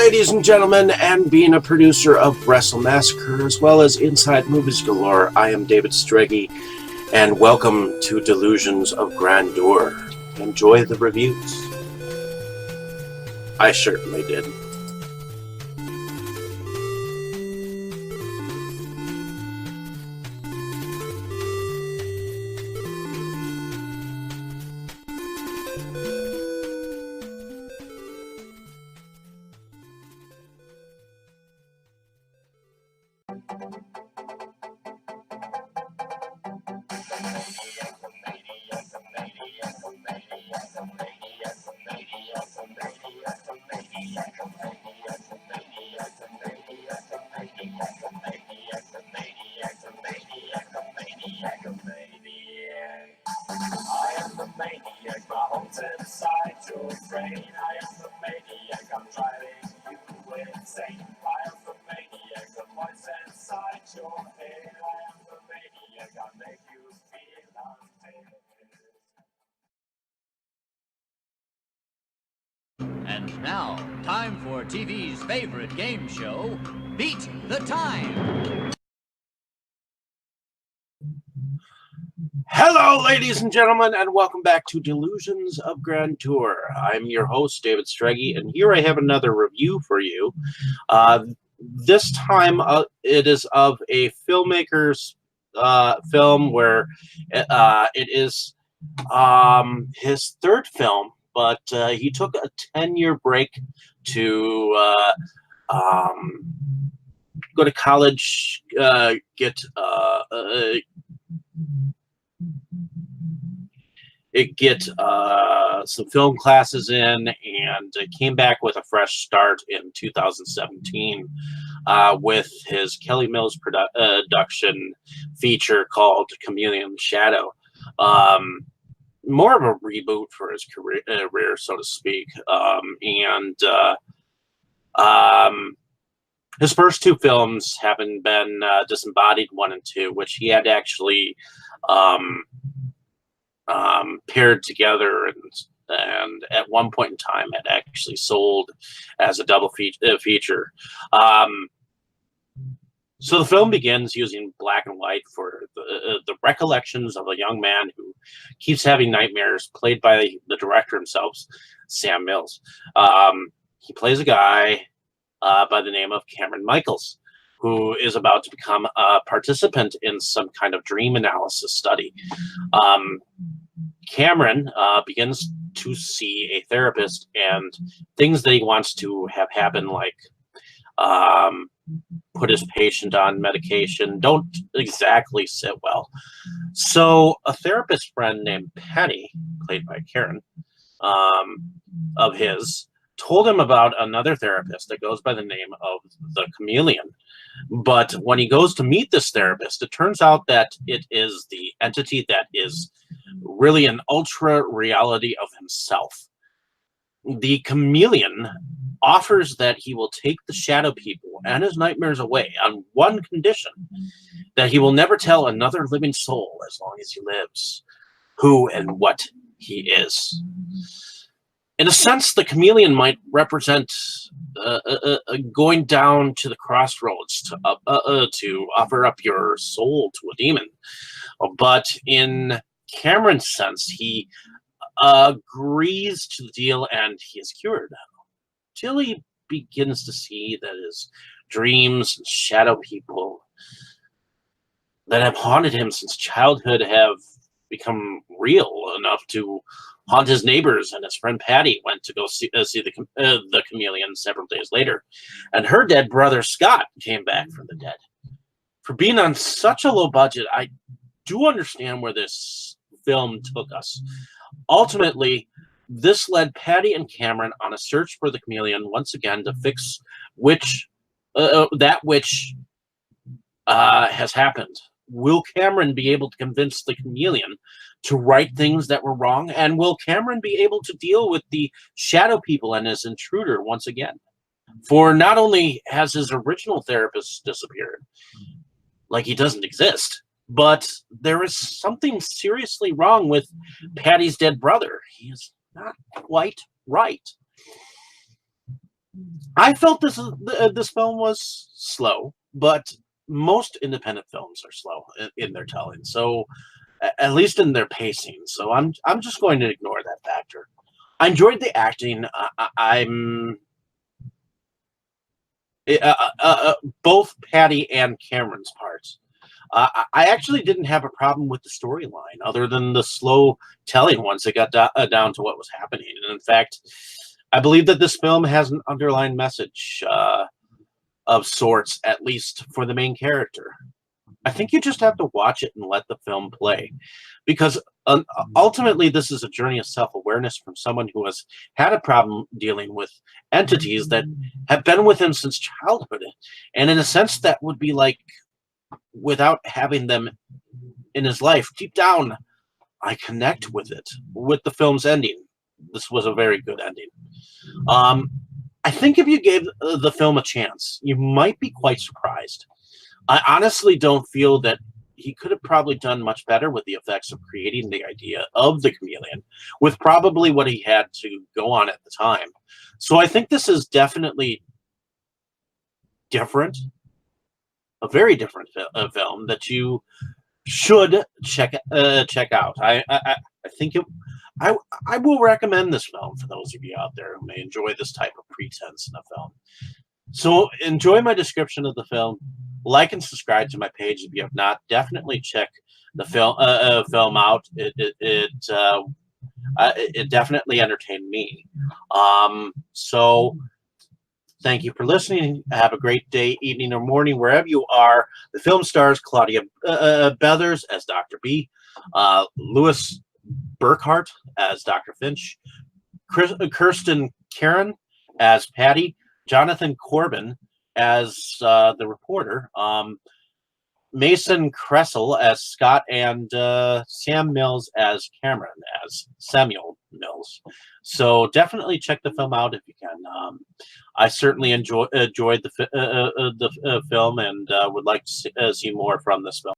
ladies and gentlemen, and being a producer of Wrestle Massacre as well as Inside Movies Galore, I am David Strege, and welcome to Delusions of Grandeur. Enjoy the reviews. I certainly did. And now, time for TV's favorite game show, Beat the Time. Hello, ladies and gentlemen, and welcome back to Delusions of Grandeur. I'm your host, David Strege, and here I have another review for you. This time, it is of a filmmaker's film where it is his third film, but he took a 10-year break to go to college, get some film classes in, and came back with a fresh start in 2017 with his Kelly Mills production feature called Chameleon Shadow. More of a reboot for his career, so to speak. His first two films having been Disembodied 1 and 2, which he had actually paired together and at one point in time had actually sold as a double feature. So the film begins using black and white for the recollections of a young man who keeps having nightmares, played by the director himself, Sam Mills. He plays a guy by the name of Cameron Michaels, who is about to become a participant in some kind of dream analysis study. Cameron begins to see a therapist, and things that he wants to have happen, like put his patient on medication, don't exactly sit well. So a therapist friend named Penny, played by Karen, of his, told him about another therapist that goes by the name of the Chameleon. But when he goes to meet this therapist, it turns out that it is the entity that is really an ultra reality of himself. The Chameleon offers that he will take the shadow people and his nightmares away on one condition: that he will never tell another living soul, as long as he lives, who and what he is. In a sense, the Chameleon might represent going down to the crossroads to offer up your soul to a demon. But in Cameron's sense, he agrees to the deal and he is cured, till he begins to see that his dreams and shadow people that have haunted him since childhood have become real enough to haunt his neighbors. And his friend Patty went to go see the Chameleon several days later, and her dead brother Scott came back from the dead. For being on such a low budget, I do understand where this film took us. Ultimately, this led Patty and Cameron on a search for the Chameleon once again to fix that which has happened. Will Cameron be able to convince the Chameleon to right things that were wrong? And will Cameron be able to deal with the shadow people and his intruder once again? For not only has his original therapist disappeared, like he doesn't exist, but there is something seriously wrong with Patty's dead brother. He is not quite right. I felt this film was slow, but most independent films are slow in their telling. So at least in their pacing. So I'm just going to ignore that factor. I enjoyed the acting. I'm both Patty and Cameron's parts. I actually didn't have a problem with the storyline, other than the slow telling once it got down to what was happening. And in fact, I believe that this film has an underlying message of sorts, at least for the main character. I think you just have to watch it and let the film play, because ultimately this is a journey of self-awareness from someone who has had a problem dealing with entities that have been with him since childhood, and in a sense that would be like, without having them in his life, deep down I connect with it. With the film's ending, this was a very good ending. I think if you gave the film a chance, you might be quite surprised. I honestly don't feel that he could have probably done much better with the effects of creating the idea of the chameleon with probably what he had to go on at the time. So I think this is definitely different, a very different film that you should check out. I think it. I will recommend this film for those of you out there who may enjoy this type of pretense in a film. So enjoy my description of the film. Like and subscribe to my page if you have not. Definitely check the film out. It definitely entertained me. So thank you for listening. Have a great day, evening, or morning, wherever you are. The film stars Claudia Beathers as Dr. B, Louis Burkhart as Dr. Finch, Kirsten Karen as Patty, Jonathan Corbin as the reporter, Mason Kressel as Scott, and Sam Mills as Cameron, as Samuel Mills. So definitely check the film out if you can. I certainly enjoyed the film, and would like to see more from this film.